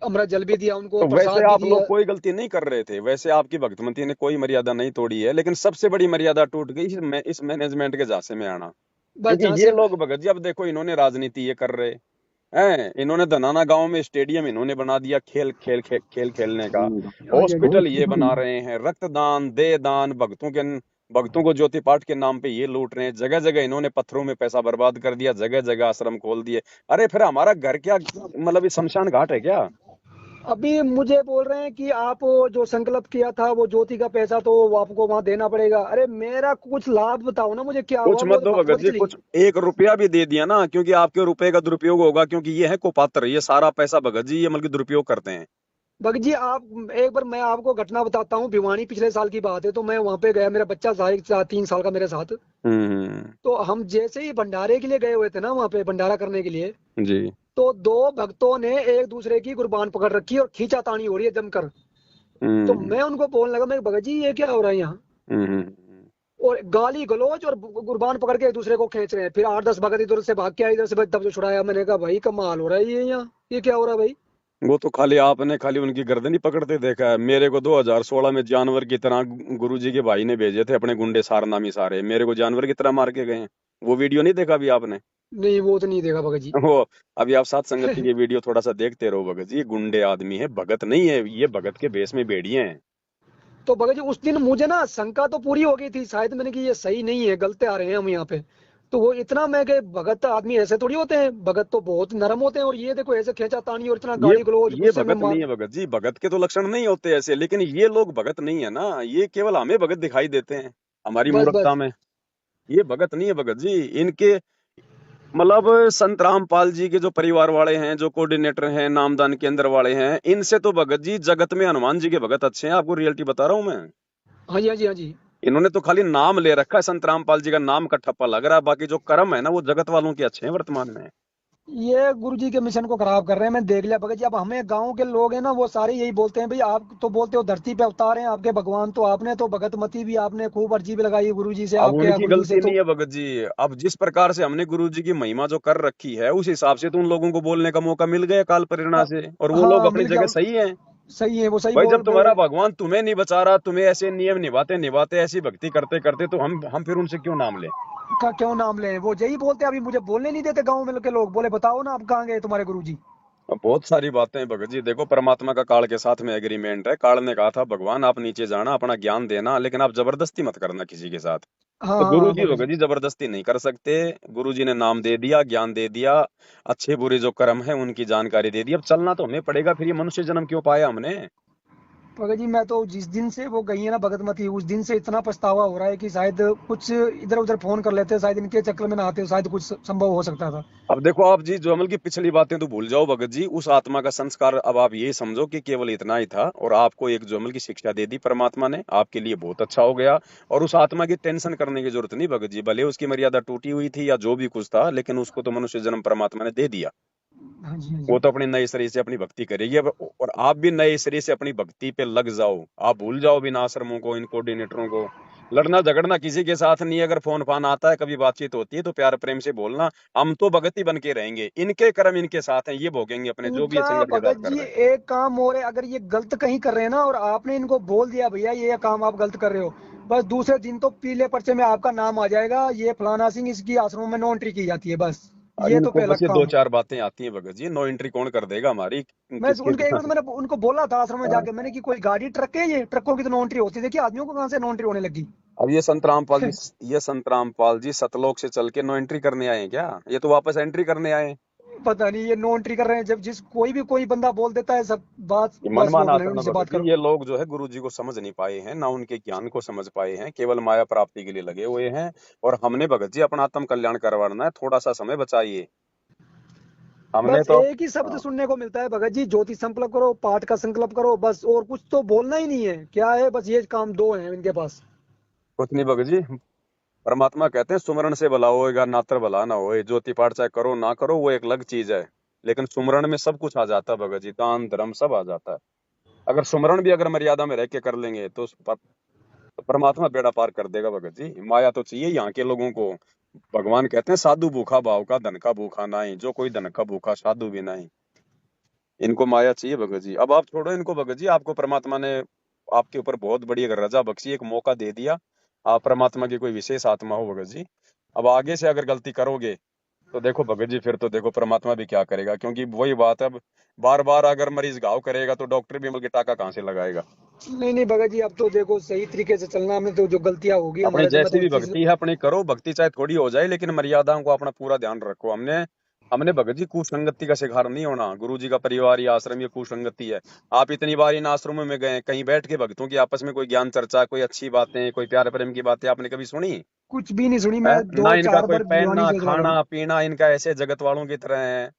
अमृत जल भी दिया उनको, तो वैसे प्रसाद भी आप लोग दिया। कोई गलती नहीं कर रहे थे, वैसे आपकी भक्तमती ने कोई मर्यादा नहीं तोड़ी है, लेकिन सबसे बड़ी मर्यादा टूट गई इस मैनेजमेंट के झांसे में आना। बस क्योंकि जहाँ ये से। लोग भगत जी अब देखो इन्होंने राजनीति ये कर रहे हैं, इन्होंने धनाना गांव में स्टेडियम इन्होंने बना दिया खेल खेलने का। हाँ जी हाँ जी। हॉस्पिटल ये बना रहे हैं, रक्तदान दे दान, भक्तों को ज्योति पाठ के नाम पे ये लूट रहे हैं। जगह जगह इन्होंने पत्थरों में पैसा बर्बाद कर दिया, जगह जगह आश्रम खोल दिए। अरे फिर हमारा घर क्या मतलब ये शमशान घाट है क्या? अभी मुझे बोल रहे हैं कि आप जो संकल्प किया था वो ज्योति का पैसा तो वो आपको वहां देना पड़ेगा। अरे मेरा कुछ लाभ बताओ ना, मुझे क्या कुछ हुआ, मत वो तो दो भगत भगवत जी, के लिए। कुछ एक रुपया भी दे दिया ना, क्योंकि आपके रुपए का दुरुपयोग होगा, क्योंकि ये है कुपात्र, ये सारा पैसा भगत जी ये मतलब कि दुरुपयोग करते हैं। भगत जी आप, एक बार मैं आपको घटना बताता हूँ, भिवानी पिछले साल की बात है। तो मैं वहां पे गया, मेरा बच्चा था 3 साल का मेरे साथ। हम्म। तो हम जैसे ही भंडारे के लिए गए हुए थे ना, वहां पे भंडारा करने के लिए, जी। तो दो भक्तों ने एक दूसरे की कुर्बान पकड़ रखी और खींचातानी हो रही है जमकर। तो हम्म। मैं उनको बोलने लगा, मैं भगत जी ये क्या हो रहा है यहाँ, हम्म। और गाली गलौज और कुर्बान पकड़ के एक दूसरे को खींच रहे हैं। फिर 8-10 भगत इधर से भाग के आए, इधर से तब जो छुड़ाया। मैंने कहा भाई कमाल हो रहा है ये यहाँ, ये क्या हो रहा है भाई। वो तो खाली आपने खाली उनकी गर्दन ही पकड़ते देखा है। मेरे को 2016 में जानवर की तरह गुरुजी के भाई ने भेजे थे अपने गुंडे सारनामी सारे, मेरे को जानवर की तरह मार के गए हैं। वो वीडियो नहीं देखा अभी आपने? नहीं वो तो नहीं देखा भगत जी। वो अभी आप सात संगति की वीडियो थोड़ा सा देखते रहो भगत जी। ये गुंडे आदमी है, भगत नहीं है, ये भगत के भेष में भेड़िए हैं। तो भगत जी उस दिन मुझे ना शंका तो पूरी हो गई थी शायद, मैंने कि ये सही नहीं है, गलत आ रहे हैं हम यहाँ पे। तो वो इतना, मैं कि भगत आदमी ऐसे थोड़ी होते हैं, भगत तो बहुत नरम होते हैं, और ये देखो ऐसे खींचा तानी और इतना ये गाली गलौज ये गुस्से में भगत नहीं मार। है भगत जी, भगत के तो लक्षण नहीं होते ऐसे, लेकिन ये लोग भगत नहीं है ना, ये केवल हमें भगत दिखाई देते हैं हमारी बस मूर्खता बस। में। ये भगत नहीं है भगत जी। इनके मतलब संत रामपाल जी के जो परिवार वाले हैं, जो कोऑर्डिनेटर हैं, नामदान के अंदर वाले हैं, इनसे तो भगत जी जगत में हनुमान जी के भगत अच्छे हैं। आपको रियलिटी बता रहा हूं मैं। हाँ जी हाँ जी हाँ जी। इन्होंने तो खाली नाम ले रखा है, संत रामपाल जी का नाम का ठप्पा लग रहा है, बाकी जो कर्म है ना वो जगत वालों के अच्छे हैं वर्तमान में। ये गुरु जी के मिशन को खराब कर रहे हैं, मैं देख लिया भगत जी। अब हमें गांव के लोग हैं ना, वो सारे यही बोलते हैं भाई, आप तो बोलते हो धरती पे अवतार हैं आपके भगवान, तो आपने तो भगत मती भी आपने खूब अर्जी भी लगाई गुरु जी से, अब आपके यहाँ उनकी गुरु जी से गलती नहीं तो। है भगत जी। अब जिस प्रकार से हमने गुरु जी की महिमा जो कर रखी है, उस हिसाब से तो उन लोगों को बोलने का मौका मिल गया काल प्रेरणा अ, से, और वो लोग हाँ अपनी मिल गया। जगह सही है। सही है, वो सही भाई बोल जब बोल तुम्हारा रहे हैं। भगवान तुम्हें नहीं बचा रहा, तुम्हें ऐसे नियम निभाते निभाते ऐसी भक्ति करते करते, तो हम फिर उनसे क्यों नाम लें? का क्यों नाम लें, वो यही बोलते हैं। अभी मुझे बोलने नहीं देते गांव में के लोग, बोले बताओ ना आप कहाँ गए तुम्हारे गुरु जी। अब बहुत सारी बातें हैं भगत जी। देखो परमात्मा का काल के साथ में एग्रीमेंट है। काल ने कहा था भगवान आप नीचे जाना, अपना ज्ञान देना, लेकिन आप जबरदस्ती मत करना किसी के साथ। हाँ तो हाँ गुरु हाँ जी भगत जी। भगत जी जबरदस्ती नहीं कर सकते। गुरु जी ने नाम दे दिया, ज्ञान दे दिया, अच्छे बुरे जो कर्म है उनकी जानकारी दे दी। अब चलना तो हमें पड़ेगा, फिर ये मनुष्य जन्म क्यों पाया हमने? भगत जी मैं तो जिस दिन से वो गई है ना भगतमती, उस दिन से इतना पछतावा हो रहा है कि शायद कुछ इधर उधर फोन कर लेते, शायद इनके चक्कर में ना आते, शायद कुछ संभव हो सकता था। अब देखो आप जी, जो अमल की पिछली बातें तो भूल जाओ भगत जी। उस आत्मा का संस्कार अब आप ये समझो कि केवल इतना ही था, और आपको एक जो अमल की शिक्षा दे दी परमात्मा ने, आपके लिए बहुत अच्छा हो गया। और उस आत्मा की टेंशन करने की जरूरत नहीं भगत जी। भले उसकी मर्यादा टूटी हुई थी या जो भी कुछ था, लेकिन उसको तो मनुष्य जन्म परमात्मा ने दे दिया। हाँ जी हाँ जी। वो तो अपने नए शरीर से अपनी भक्ति करेगी अब, और आप भी नए शरीर से अपनी भक्ति पे लग जाओ। आप भूल जाओ बिना आश्रमों को, इन कोऑर्डिनेटरों को। लड़ना झगड़ना किसी के साथ नहीं है। अगर फोन फान आता है, कभी बातचीत होती है तो प्यार प्रेम से बोलना। हम तो भगत ही बन के रहेंगे, इनके कर्म इनके साथ हैं, ये भोगेंगे अपने जो भी ये इनका संगत के भगत साथ कर जी रहे हैं। एक काम और है, अगर ये गलत कहीं कर रहे हैं ना और आपने इनको बोल दिया भैया ये काम आप गलत कर रहे हो, बस दूसरे दिन तो पीले पर्चे में आपका नाम आ जाएगा, ये फलाना सिंह इसकी आश्रम में नो एंट्री की जाती है बस। ये तो इनको पहला बस ये दो काम है। चार बातें आती हैं भगत जी, नो एंट्री कौन कर देगा हमारी, मैं किसके उनके एक बार तो मैंने उनको बोला था आश्रम में हाँ। जाके, मैंने कि कोई गाड़ी ट्रक है, ये ट्रकों की तो नो एंट्री होती है, देखिए आदमियों को कहाँ से नो एंट्री होने लगी। अब ये संत रामपाल जी, ये संत रामपाल जी सतलोक से चल के नो एंट्री करने आए हैं क्या? ये तो वापस एंट्री करने आए हैं। पता नहीं ये नो एंट्री कर रहे हैं, जब जिस कोई बंदा बोल देता है सब बात, ये बस मनमान वो बोले आता ना उनसे भगत बात जी, करो। ये लोग जो है गुरु जी को समझ नहीं पाए हैं, ना उनके ज्ञान को समझ पाए हैं, केवल माया प्राप्ति के लिए लगे हुए हैं। और हमने भगत जी अपना आत्म कल्याण करवाना है, थोड़ा सा समय बचाइए। हमने बस तो एक ही शब्द सुनने को मिलता है भगत जी, ज्योति संकल्प करो, पाठ का संकल्प करो, बस और कुछ तो बोलना ही नहीं है। क्या है, बस ये काम दो हैं इनके पास। कुछ नहीं भगत जी। परमात्मा कहते हैं सुमरण से भला होएगा, नात्र भला ना होए। ज्योति पाठ चाहे करो ना करो वो एक अलग चीज है, लेकिन सुमरण में सब कुछ आ जाता है भगत जी, दान धर्म सब आ जाता है। अगर सुमरण भी अगर मर्यादा में रह के कर लेंगे तो तो परमात्मा बेड़ा पार कर देगा भगत जी। माया तो चाहिए यहाँ के लोगों को। भगवान कहते हैं साधु भूखा भाव का, धन का भूखा नहीं, जो कोई धन का भूखा साधु भी नहीं। इनको माया चाहिए भगत जी। अब आप छोड़ो इनको भगत जी, आपको परमात्मा ने आपके ऊपर बहुत बड़ी एक रजा बख्शी, एक मौका दे दिया। आप परमात्मा की कोई विशेष आत्मा हो भगत जी। अब आगे से अगर गलती करोगे तो देखो भगत जी, फिर तो देखो परमात्मा भी क्या करेगा, क्योंकि वही बात है। अब बार बार अगर मरीज घाव करेगा तो डॉक्टर भी मतलब टाका कहाँ से लगाएगा। नहीं नहीं भगत जी, अब तो देखो सही तरीके से चलना, हमने तो जो गलतियां होगी अपनी हमारे से, मैं जैसी तो भी इस चीज। भक्ति है अपनी करो, भक्ति चाहे थोड़ी हो जाए लेकिन मर्यादाओं को अपना पूरा ध्यान रखो। हमने हमने भगत जी कुसंगति का शिकार नहीं होना। गुरु जी का परिवार या आश्रम ये कुसंगति है। आप इतनी बार इन आश्रमों में गए, कहीं बैठ के भक्तों की आपस में कोई ज्ञान चर्चा, कोई अच्छी बातें, कोई प्यार प्रेम की बातें आपने कभी सुनी कुछ भी नहीं सुनी, है? मैं ना दो इनका चार कोई बार भिवानी पहनना गुरुद्वारा खाना हूँ। पीना इनका ऐसे जगत वालों की तरह है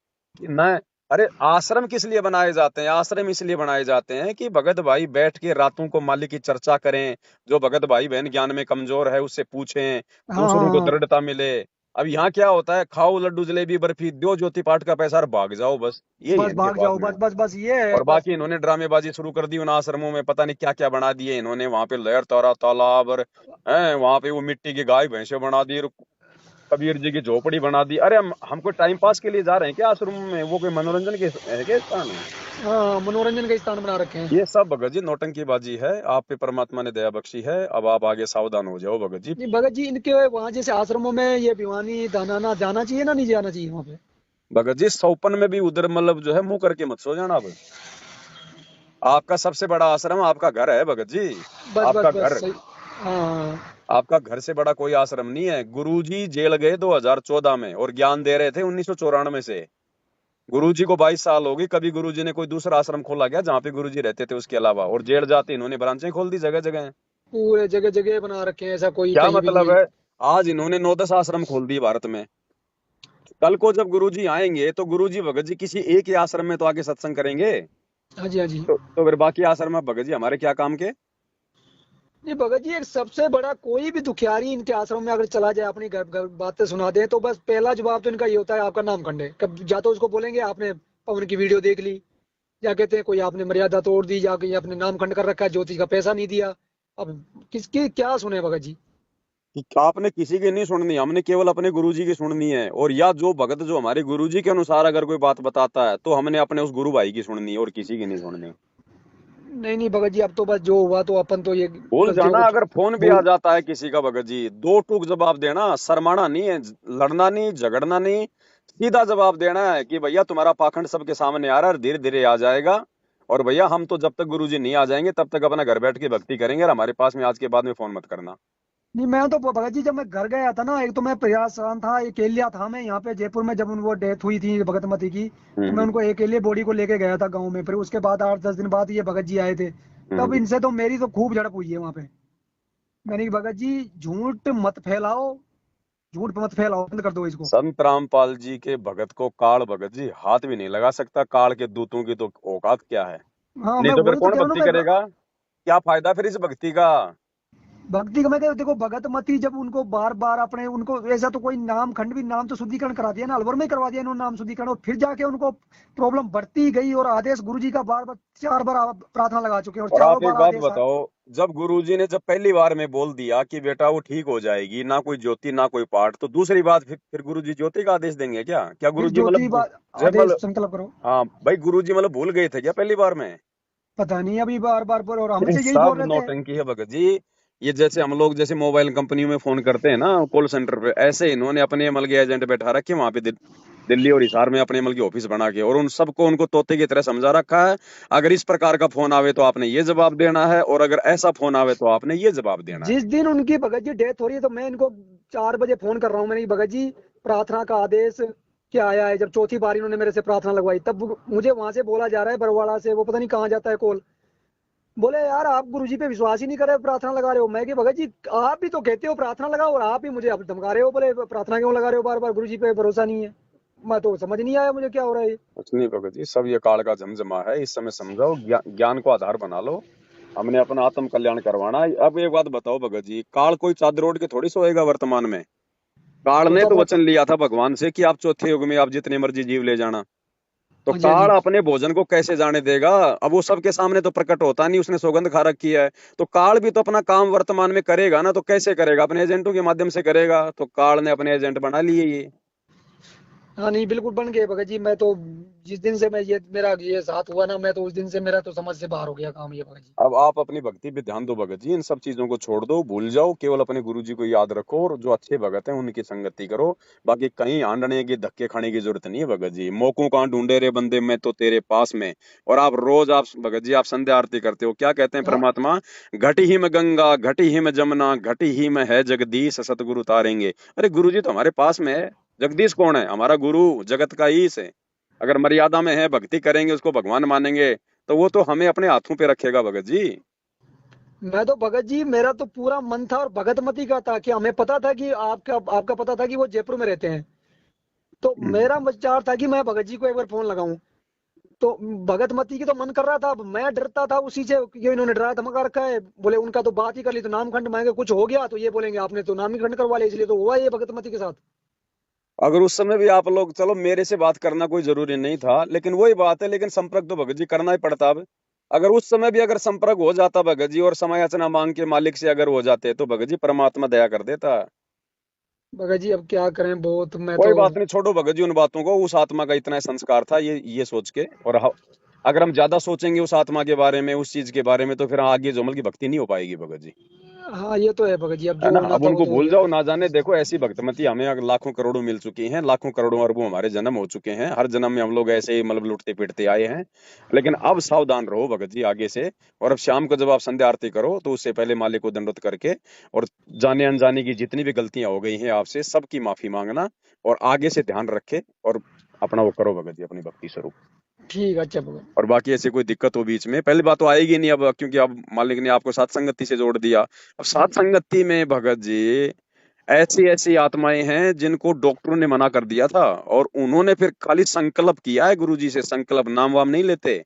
कि ना। अरे आश्रम किस लिए बनाए जाते हैं? आश्रम इसलिए बनाए जाते हैं कि भगत भाई बैठ के रातों को मालिक की चर्चा करें। जो भगत भाई बहन ज्ञान में कमजोर है उससे पूछें, हाँ हाँ दूसरों को हाँ। दृढ़ता मिले। अब यहाँ क्या होता है, खाओ लड्डू जलेबी बर्फी, दो ज्योति पाठ का पैसा और भाग जाओ, बस यही है बस इनके भाग पास जाओ, में। बस ये है और बस। बाकी इन्होंने ड्रामेबाजी शुरू कर दी उन आश्रमों में, पता नहीं क्या क्या बना दिए इन्होंने वहां पे, लहर तारा तालाब और है वहां पे वो मिट्टी की गाय भैंसे बना दी, कबीर जी की झोपड़ी बना दी। अरे हमको टाइम पास के लिए जा रहे हैं क्या आश्रम में? वो कोई मनोरंजन के है क्या स्थान है? हाँ, मनोरंजन के स्थान बना रखे हैं। ये सब भगत जी नौटंकी बाजी है। आप पे परमात्मा ने दया बख्शी है, अब आप आगे सावधान हो जाओ भगत जी। जी भगत जी, इनके वहाँ जैसे आश्रमों में ये भिवानी दानाना जाना चाहिए ना, नहीं जाना चाहिए वहाँ पे? भगत जी सौपन में भी उधर मतलब जो है मुंह करके मत सो जाना। अब आपका सबसे बड़ा आश्रम आपका घर है भगत जी। आपका बस घर, सही। हाँ। आपका घर से बड़ा कोई आश्रम नहीं है। गुरुजी जेल गए 2014 में और ज्ञान दे रहे थे 1994 से। गुरुजी को 22 साल हो गई, कभी गुरुजी ने कोई दूसरा आश्रम खोला गया जहाँ पे गुरुजी रहते थे उसके अलावा? और जेल जाते इन्होंने ब्रांचें खोल दी जगह जगह। पूरे जगह जगह बना रखे हैं, ऐसा कोई क्या कहीं भी नहीं मतलब है। है? आज इन्होंने 9-10 आश्रम खोल दिए भारत में। कल को जब गुरुजी आएंगे तो गुरुजी भगत जी किसी एक ही आश्रम में तो आके सत्संग करेंगे। हाँ जी हाँ जी। तो फिर बाकी आश्रम में भगत जी हमारे क्या काम के? जी भगत जी, एक सबसे बड़ा कोई भी दुखियारी इनके आश्रम में अगर चला जाए, अपनी बातें सुना दे, तो बस पहला जवाब तो इनका ये होता है, आपका नाम खंडे। कब या तो उसको बोलेंगे आपने पवन की वीडियो देख ली, या कहते हैं कोई आपने मर्यादा तोड़ दी, या कहीं आपने नाम खंड कर रखा है, ज्योतिष का पैसा नहीं दिया। अब किसकी क्या सुने भगत जी। कि आपने किसी की नहीं सुननी, हमने केवल अपने गुरुजी की सुननी है। और या जो भगत जो हमारे गुरुजी के अनुसार अगर कोई बात बताता है तो हमने अपने उस गुरु भाई की सुननी है और किसी की नहीं सुननी। नहीं नहीं भगत जी, अब तो बस जो हुआ तो अपन तो ये भूल गलतियों जाना, को अगर फोन भी आ भूल। जाता है किसी का भगत जी, दो टूक जवाब देना, शर्माना नहीं है, लड़ना नहीं झगड़ना नहीं, सीधा जवाब देना है कि भैया तुम्हारा पाखंड सबके सामने आ रहा है, धीरे धीरे आ जाएगा। और भैया हम तो जब तक गुरुजी नहीं आ जाएंगे तब तक अपना घर बैठ के भक्ति करेंगे, और हमारे पास में आज के बाद में फोन मत करना। नहीं, मैं तो भगत जी जब मैं घर गया था ना, एक तो मैं प्रयासराम था, अकेलिया था मैं यहाँ पे जयपुर में, जब वो डेथ हुई थी भगत मती की, तो मैं हम्म उनको अकेले बॉडी को लेके गया था गाँव में। फिर उसके बाद 8-10 दिन बाद ये भगत जी आए थे। तब हम्म। इनसे तो मेरी तो खूब झड़प हुई है वहाँ पे। मैंने कहा भगत जी झूठ मत फैलाओ, झूठ मत फैलाओ, बंद कर दो इसको। संत रामपाल जी के भगत को काल भगत जी हाथ भी नहीं लगा सकता। काल के दूतों की तो औकात क्या है? हाँ, नहीं मैं तो फिर वही तो कौन कह रहा हूँ भक्ति मैं। करेगा? क्या फायदा फिर इस भक्ति का? भक्ति का मैं कह, देखो भगत मती जब उनको बार बार अपने उनको ऐसा तो कोई नाम खंड भी, नाम तो शुद्धिकरण करा दिया ना, अलवर में ही करवा दिया इन्होंने नाम शुद्धिकरण, और फिर जाके उनको प्रॉब्लम बढ़ती गई, और आदेश गुरु जी का बार बार 4 बार प्रार्थना लगा चुके हैं और और चारों आप एक बार बात आदेश बताओ, जब गुरुजी ने जब पहली बार में बोल दिया कि बेटा वो ठीक हो जाएगी, ना कोई ज्योति ना कोई पाठ, तो दूसरी बात फिर गुरुजी ज्योति का आदेश देंगे क्या? क्या फिर गुरुजी ज्योति मतलब जय आदेश मतलब संकल्प करो। हाँ भाई, गुरुजी मतलब भूल गए थे क्या पहली बार में? पता नहीं अभी बार बार पर, और ये हमसे यही बोल सब रहे थे। नौटंकी है भगत जी। ये जैसे हम लोग जैसे मोबाइल कंपनियों में फोन करते हैं ना कॉल सेंटर पे, ऐसे इन्होंने अपने अमल के एजेंट बैठा रखे वहां पे दिल्ली और हिसार में अपने अमल की ऑफिस बना के, और उन सबको उनको तोते की तरह समझा रखा है। अगर इस प्रकार का फोन आवे तो आपने ये जवाब देना है, और अगर ऐसा फोन आवे तो आपने ये जवाब देना है। जिस दिन उनकी भगत जी डेथ हो रही है, तो मैं इनको 4 बजे फोन कर रहा हूँ, मैंने कि भगत जी प्रार्थना का आदेश क्या आया है। जब चौथी बार इन्होंने मेरे से प्रार्थना लगवाई, तब मुझे वहां से बोला जा रहा है बरवाड़ा से, वो पता नहीं कहाँ जाता है कॉल, बोले यार आप गुरुजी पे विश्वास ही नहीं कर रहे, प्रार्थना लगा रहे हो। मैं कि भगत जी आप भी तो कहते हो प्रार्थना लगाओ, और आप ही मुझे अब धमका रहे हो, बोले प्रार्थना क्यों लगा रहे हो बार बार, गुरुजी पे भरोसा नहीं है। मैं तो समझ नहीं आया मुझे क्या हो रहा है ये। कुछ नहीं भगत जी, सब ये काल का जमजमा है। इस समय समझाओ, ज्ञान को आधार बना लो। हमने अपना आत्म कल्याण करवाना है। अब एक बात बताओ भगत जी, काल कोई चादर ओढ़ के थोड़ी सोएगा वर्तमान में। काल तो ने तब तो वो वचन लिया था भगवान से कि आप चौथे युग में आप जितने मर्जी जीव ले जाना। तो हाँ जी हाँ काल जी। अपने भोजन को कैसे जाने देगा? अब वो सबके सामने तो प्रकट होता नहीं, उसने सौगंध खा रखी है। तो काल भी तो अपना काम वर्तमान में करेगा ना, तो कैसे करेगा? अपने एजेंटों के माध्यम से करेगा। तो काल ने अपने एजेंट बना लिए ये। हाँ नहीं बिल्कुल बन गए भगत जी। मैं तो जिस दिन से मैं ये मेरा ये साथ हुआ ना, मैं तो उस दिन से मेरा तो समझ से बाहर हो गया काम ये भगत जी। अब आप अपनी भक्ति पे ध्यान दो भगत जी, इन सब चीजों को छोड़ दो, भूल जाओ, केवल अपने गुरु जी को याद रखो, और जो अच्छे भगत हैं उनकी संगति करो। बाकी कहीं आंडने की धक्के खाने की जरूरत नहीं है भगत जी। मौकों कहाँ ढूंढे रे बंदे, मैं तो तेरे पास में। और आप रोज आप भगत जी आप संध्या आरती करते हो, क्या कहते हैं हाँ परमात्मा? घटी हिम गंगा घटी हिम जमुना घटी हिम है जगदीश सतगुरु तारेंगे। अरे गुरु जी तो हमारे पास में है। जगदीश कौन है? हमारा गुरु, जगत का ईश है। अगर मर्यादा में है, भक्ति करेंगे, उसको भगवान मानेंगे, तो वो तो हमें अपने हाथों पे रखेगा भगत जी। मैं तो भगत जी मेरा तो पूरा मन था, और भगत मती का था कि हमें पता था कि आपका आपका पता था कि वो जयपुर में रहते हैं। तो मेरा विचार था कि मैं भगत जी को एक बार फोन लगाऊं। तो भगत मती की तो मन कर रहा था, अब मैं डरता था उसी से कि इन्होंने डरा धमका रखा है। बोले उनका तो बात ही कर ली तो नाम खंड मांगे, कुछ हो गया तो ये बोलेंगे आपने तो नाम ही खंड करवा लिया, इसलिए तो हुआ ये भगत मती के साथ। अगर उस समय भी आप लोग, चलो मेरे से बात करना कोई जरूरी नहीं था, लेकिन वही बात है, लेकिन संपर्क तो भगत जी करना ही पड़ता। अब अगर उस समय भी अगर संपर्क हो जाता भगत जी, और समय याचना मांग के मालिक से अगर हो जाते, तो भगत जी परमात्मा दया कर देता। भगत जी अब क्या करें, बहुत मैं कोई तो। बात नहीं, छोड़ो भगत जी उन बातों को। उस आत्मा का इतना संस्कार था, ये सोच के। और अगर हम ज्यादा सोचेंगे उस आत्मा के बारे में, उस चीज के बारे में, तो फिर आगे जोमल की भक्ति नहीं हो पाएगी भगत जी। हाँ ये तो है भगत जी, अब है जो ना? होना अब था वो उनको तो हो भूल गया। जाओ, ना जाने देखो ऐसी भक्तमती हमें लाखों करोड़ों मिल चुकी हैं, लाखों करोड़ों अरबों हमारे जन्म हो चुके हैं। हर जन्म में हम लोग ऐसे ही मतलब लुटते पिटते आए हैं। लेकिन अब सावधान रहो भगत जी आगे से। और अब शाम को जब आप संध्या आरती करो, तो उससे पहले मालिक को दंडवत करके, और जाने अनजाने की जितनी भी गलतियां हो गई हैं आपसे, सबकी माफी मांगना, और आगे से ध्यान रखे, और अपना वो करो भगत जी, अपनी भक्ति स्वरूप। ठीक है अच्छा भगत। और बाकी ऐसे कोई दिक्कत हो बीच में, पहली बात तो आएगी नहीं अब, क्योंकि अब मालिक ने आपको साथ संगति से जोड़ दिया। अब साथ संगति में भगत जी ऐसी ऐसी आत्माएं हैं जिनको डॉक्टरों ने मना कर दिया था, और उन्होंने फिर खाली संकल्प किया है गुरुजी से। संकल्प नाम वाम नहीं लेते,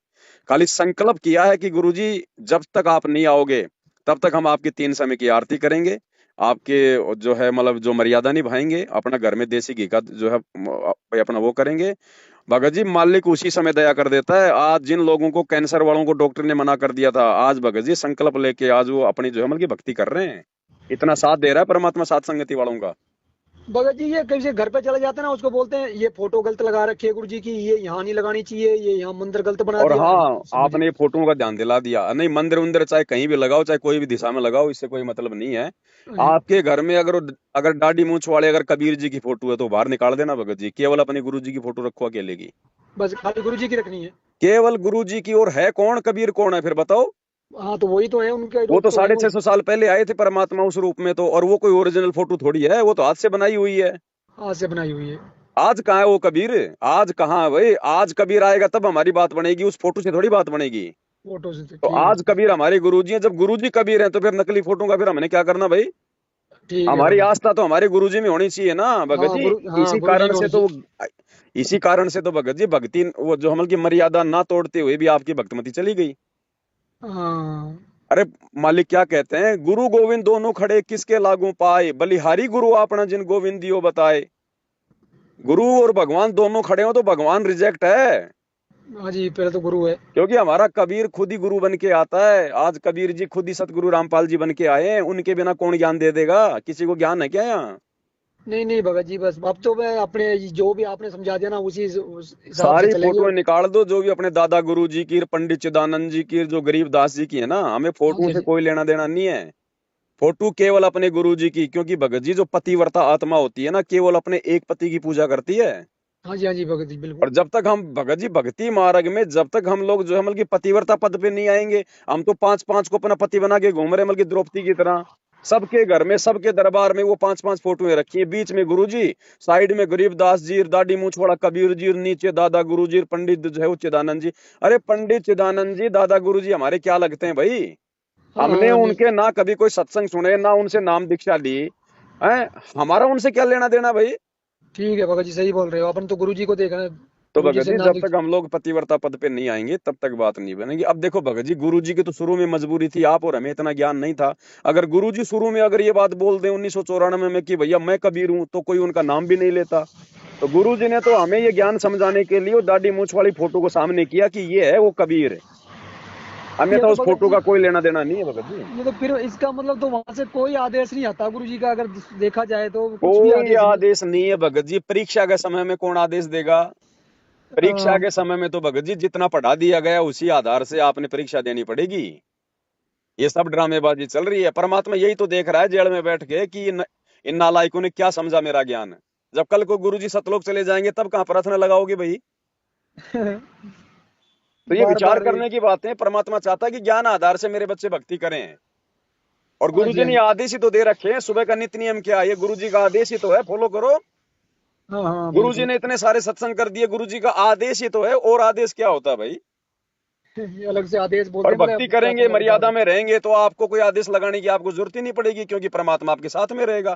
खाली संकल्प किया है कि गुरुजी जब तक आप नहीं आओगे, तब तक हम आपकी 3 समय की आरती करेंगे, आपके जो है मतलब जो मर्यादा निभाएंगे, अपना घर में देसी घी का जो है भाई अपना वो करेंगे। भगत जी मालिक उसी समय दया कर देता है। आज जिन लोगों को, कैंसर वालों को डॉक्टर ने मना कर दिया था, आज भगत जी संकल्प लेके आज वो अपनी जो है मतलब की भक्ति कर रहे हैं। इतना साथ दे रहा है परमात्मा साथ संगति वालों का। भगत जी ये किसी घर पे चले जाते हैं ना, उसको बोलते हैं ये फोटो गलत लगा रखी है गुरु जी की, ये यहाँ नहीं लगानी चाहिए, ये यहाँ मंदिर गलत बना और दिया है, हाँ, समझ। आपने फोटोओं का ध्यान दिला दिया। नहीं, मंदिर उंदिर चाहे कहीं भी लगाओ, चाहे कोई भी दिशा में लगाओ, इससे कोई मतलब नहीं है। आपके घर में अगर अगर दाढ़ी मूंछ वाले अगर कबीर जी की फोटो है, तो बाहर निकाल देना भगत जी। केवल अपने गुरु जी की फोटो रखो अकेले की। बस खाली गुरु जी की रखनी है। केवल गुरु जी की। और है कौन कबीर? कौन है फिर बताओ? हाँ तो वही तो है, उनके वो रूप तो तो है साढ़े वो। छह सौ साल पहले आए थे परमात्मा उस रूप में तो, और वो कोई ओरिजिनल फोटो थोड़ी है, वो तो हाथ से बनाई हुई है। हाथ से बनाई हुई है। आज कहाँ है वो कबीर? आज कहाँ है भाई? आज कबीर आएगा तब हमारी बात बनेगी, उस फोटो से थोड़ी बात बनेगी। फोटो से तो तो ठीक है आज भगत। कबीर हमारे गुरुजी हैं। जब गुरुजी कबीर हैं, तो फिर नकली फोटो का फिर हमने क्या करना भाई? ठीक है हमारी भगत। आस्था तो हमारे गुरुजी में होनी चाहिए ना भगत जी। हाँ इसी गुरु जी कारण में से होनी तो चाहिए। इसी कारण से तो भगत जी भक्ति वो जो हमल की मर्यादा ना तोड़ते हुए भी आपकी भक्तिमती चली गई। हाँ अरे मालिक क्या कहते हैं? गुरु गोविंद दोनों खड़े किसके लागू पाए, बलिहारी गुरु आपना जिन गोविंद दियो बताए। गुरु और भगवान दोनों खड़े हो तो भगवान रिजेक्ट है। हाँ जी, पहले तो गुरु है। क्योंकि हमारा कबीर खुद ही गुरु बन के आता है। आज कबीर जी खुद ही सतगुरु रामपाल जी बन के आए हैं, उनके बिना कौन ज्ञान दे देगा? किसी को ज्ञान है क्या यहाँ? नहीं नहीं भगत जी, बस अब तो मैं अपने जो भी आपने समझा दिया ना उस हिसाब से सारी चलेंगे। फोटो निकाल दो, जो भी अपने दादा गुरु जी की, पंडित चिदानंद जी की, जो गरीबदास जी की है ना, हमें हाँ फोटो जी, हाँ से जी, कोई लेना देना नहीं है। फोटो केवल अपने गुरु जी की, क्योंकि भगत जी जो पतिव्रता आत्मा होती है ना, केवल अपने एक पति की पूजा करती है। हाँ जी, हाँ जी भगत जी, और बिल्कुल। जब तक हम भगत जी भक्ति मार्ग में, जब तक हम लोग जो है मतलब कि पतिव्रता पद पे नहीं आएंगे, हम तो पांच पांच को अपना पति बना के घूम रहे हैं, मतलब कि द्रौपदी की तरह। सबके घर में, सबके दरबार में वो पांच पांच फोटोएं रखी है, बीच में गुरु जी, साइड में गरीबदास जी, दाढ़ी मूंछ वाला कबीर जी, और नीचे दादा गुरु जी, पंडित जो है वो चिदानंद जी। अरे पंडित चिदानंद जी, दादा गुरु जी हमारे क्या लगते हैं भाई? हाँ हाँ हमने हाँ जी। उनके ना कभी कोई सत्संग सुने, ना उनसे नाम दीक्षा ली है। हमारा उनसे क्या लेना देना भाई? ठीक है भगत जी, सही बोल रहे हो, अपन तो गुरु जी को देखना है। तो गुरु जी भगत से जी नाम जब लिख। तक हम लोग पतिव्रता पद पे नहीं आएंगे, तब तक बात नहीं बनेगी। अब देखो भगत जी, गुरु जी की तो शुरू में मजबूरी थी, आप और हमें इतना ज्ञान नहीं था। अगर गुरु जी शुरू में अगर ये बात बोल दें 1994 में कि भैया मैं कबीर हूं, तो कोई उनका नाम भी नहीं लेता। तो गुरु जी ने तो हमें ये ज्ञान समझाने के लिए वो दाढ़ी मूंछ वाली फोटो को सामने किया कि ये है वो कबीर है। ये अन्यथा तो उस भगत फोटो जी, का कोई लेना देना नहीं है भगत जी। ये तो फिर इसका मतलब तो वहां से कोई आदेश नहीं आता गुरु जी का, अगर देखा जाए तो कुछ भी कोई आदेश नहीं। आदेश नहीं है भगत जी। परीक्षा के समय में कौन आदेश देगा? परीक्षा अ, के समय में तो भगत जी जितना पढ़ा दिया गया उसी आधार से आपने परीक्षा देनी पड़ेगी। ये सब ड्रामेबाजी चल रही है। परमात्मा यही तो देख रहा है जेल में बैठ के कि इन नालायकों ने क्या समझा मेरा ज्ञान। जब कल को गुरुजी सतलोक चले जाएंगे, तब कहाँ प्रार्थना लगाओगे भाई? तो ये बार विचार बार। करने की बातें हैं। परमात्मा चाहता है कि ज्ञान आधार से मेरे बच्चे भक्ति करें। और हाँ गुरु जी, जी हाँ ने जी, आदेश ही तो दे रखे हैं। सुबह का नित्य नियम क्या है? ये गुरु जी का आदेश ही तो है, फॉलो करो। हाँ हाँ गुरु जी बिल्कुल। ने इतने सारे सत्संग कर दिए, गुरु जी का आदेश ही तो है। और आदेश क्या होता है भाई? ये अलग से आदेश और बोलते हैं, भक्ति मतलब करेंगे, प्रार्थना के बाद। मर्यादा में रहेंगे, तो आपको कोई आदेश लगाने की आपको जरूरत ही नहीं पड़ेगी, क्योंकि परमात्मा आपके साथ में रहेगा।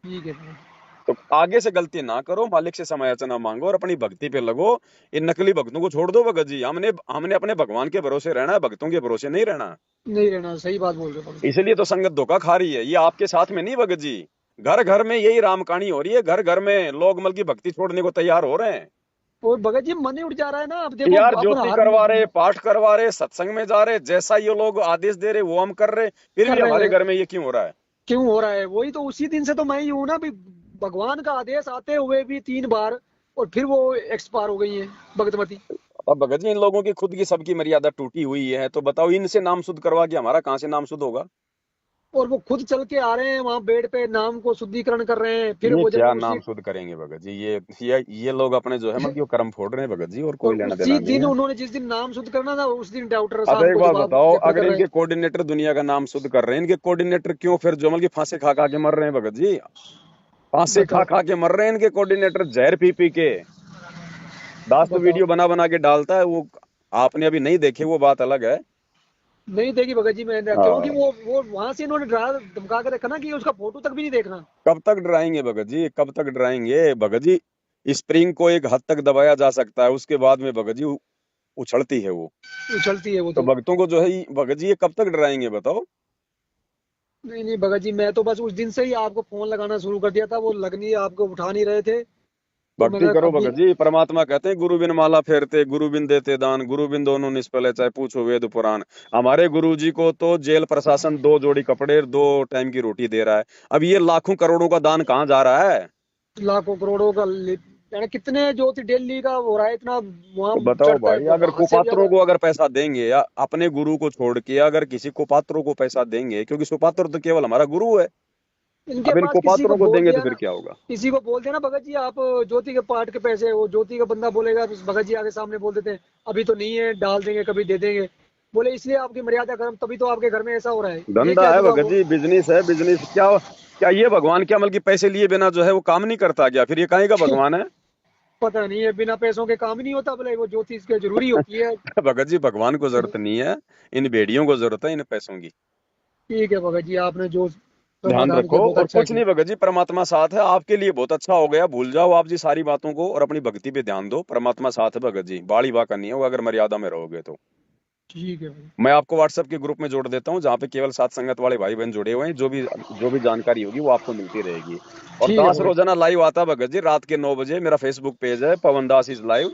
ठीक है। तो आगे से गलती ना करो, मालिक से समायाचना मांगो और अपनी भक्ति पे लगो। इन नकली भक्तों को छोड़ दो भगत जी। हमने हमने अपने भगवान के भरोसे रहना है, भक्तों के भरोसे नहीं रहना। नहीं रहना, सही बात बोल रहे हो भगत इसलिए तो संगत धोखा खा रही है। ये आपके साथ में नहीं भगत जी, घर घर में यही राम कहानी हो रही है। घर घर में लोग मतलब की भक्ति छोड़ने को तैयार हो रहे हैं। जी। और भगत जी मन ही उठ जा रहा है ना, अब देखो यार अपन ज्योति हर करवा रहे, पाठ करवा रहे, सत्संग में जा रहे, जैसा ये लोग आदेश दे रहे वो हम कर रहे, फिर कर भी रहे हमारे हैं। घर में ये क्यों हो रहा है? क्यों हो रहा है? वही तो, उसी दिन से तो मैं ही हूं ना भी। भगवान का आदेश आते हुए भी 3 बार, और फिर वो एक्सपायर हो गई है भगतमती। अब भगत जी इन लोगों की खुद की सबकी मर्यादा टूटी हुई है, तो बताओ इनसे नाम शुद्ध करवा के हमारा कहाँ से नाम शुद्ध होगा? और वो खुद चल के आ रहे हैं वहां बेड पे, नाम को शुद्धिकरण कर रहे हैं, फिर ये वो जब क्या उसी। नाम शुद्ध करेंगे भगत जी? ये लोग अपने जो है मतलब कि वो कर्म फोड़ रहे हैं भगत जी, और और कोई लेना उसी देना नहीं दिन है। उन्होंने जिस दिन नाम शुद्ध करना था, उस दिन डॉक्टर अब शाम एक को बात जवाब बताओ, रेफर अगर कर रहे इनके हैं। कोऑर्डिनेटर दुनिया का नाम शुद्ध कर रहे हैं, इनके कोऑर्डिनेटर क्यों फिर जो मतलब कि फांसी खा खा के मर रहे हैं भगत जी? फांसी खा बताओ। खा के मर रहे हैं इनके कोऑर्डिनेटर, जहर पी पी के। दास तो बताओ। वीडियो बना बना के डालता है वो, आपने अभी नहीं देखे, वो बात अलग है। नहीं देखी भगत जी मैंने, क्योंकि हाँ। वो वहां से इन्होंने डरा धमका के रखा ना कि उसका फोटो तक भी नहीं देखना। कब तक डराएंगे भगत जी, कब तक डराएंगे भगत जी? स्प्रिंग को एक हद तक दबाया जा सकता है, उसके बाद में भगत जी उछलती है वो। उछलती है वो तो तो। भक्तों को जो है भगत जी ये कब तक डराएंगे बताओ? नहीं नहीं भगत जी, मैं तो बस उस दिन से ही आपको फोन लगाना शुरू कर दिया था, वो लग नहीं, आपको उठा नहीं रहे थे, तो भक्ति मैंने करो अभी। भगत जी। परमात्मा कहते हैं गुरु बिन माला फेरते, गुरु बिन देते दान, गुरु बिन दोनों निष्फल है, चाहे पूछो वेद पुराण। हमारे गुरु जी को तो जेल प्रशासन 2 जोड़ी कपड़े, 2 टाइम की रोटी दे रहा है। अब ये लाखों करोड़ों का दान कहाँ जा रहा है? लाखों करोड़ों का यानी कितने ज्योति दिल्ली का हो रहा है इतना, वहां तो बताओ चढ़ता है भाई, अगर वहां से भी कुपात्रों ज्यादा। को अगर पैसा देंगे, या अपने गुरु को छोड़ के अगर किसी कुपात्रों को पैसा देंगे, क्योंकि सुपात्र तो केवल हमारा गुरु है, इनके अब इन पास किसी को कुपात्रों को बोल देंगे तो दिया फिर ना, क्या होगा? किसी को बोल दिया ना भगत जी आप ज्योति के पाठ के पैसे, वो ज्योति का बंदा बोलेगा तो भगत जी आगे सामने बोल देते हैं अभी तो नहीं है, डाल देंगे, कभी दे देंगे। बोले इसलिए आपकी मर्यादा कर्म, तभी तो आपके घर में ऐसा हो रहा है, ये धंधा क्या है दुआ भगत वो। जी, बिजनेस है, बिजनेस। क्या क्या ये भगवान क्या मतलब कि पैसे लिए बिना जो है वो काम नहीं करता क्या? फिर ये काहे का भगवान है? पता नहीं है, बिना पैसों के काम ही नहीं होता, बोले वो ज्योति इसके जरूरी होती है। भगत जी भगवान को जरूरत नहीं है, इन भेड़ियों को जरूरत है, इन पैसों की। ठीक है भगत जी, आपने जो ध्यान समाधान रखो। किया बहुत और अच्छा कुछ किया। नहीं भगत जी, परमात्मा साथ है आपके लिए, बहुत अच्छा हो गया। भूल जाओ आप जी सारी बातों को और अपनी भक्ति पे ध्यान दो। परमात्मा साथ है भगत जी, बाड़ी बाका नहीं है वो, अगर मर्यादा में रहोगे तो। ठीक है भाई। मैं आपको व्हाट्सएप के ग्रुप में जोड़ देता हूँ, जहाँ पे केवल सात संगत वाले भाई बहन जुड़े हुए हैं। जो भी जानकारी होगी वो आपको मिलती रहेगी। और ठीक है दास भगत जी। रोजाना लाइव आता है भगत जी, रात के 9 बजे। मेरा फेसबुक पेज है पवन दास इज लाइव।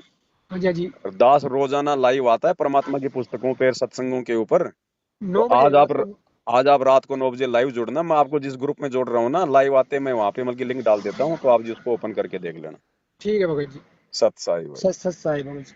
हाँ जी, हाँ जी। दास रोजाना लाइव आता है परमात्मा की पुस्तकों पे, सत्संगों के ऊपर। तो 9 बजे रात को। आज आप रात को 9 बजे लाइव जुड़ना, मैं आपको जिस ग्रुप में जोड़ रहा हूँ ना, लाइव आते मैं वहां पे मतलब की लिंक डाल देता हूँ, तो आप जिसको ओपन करके देख लेना। ठीक है भगत जी। सत साई भाई। सत सत साई भगत जी।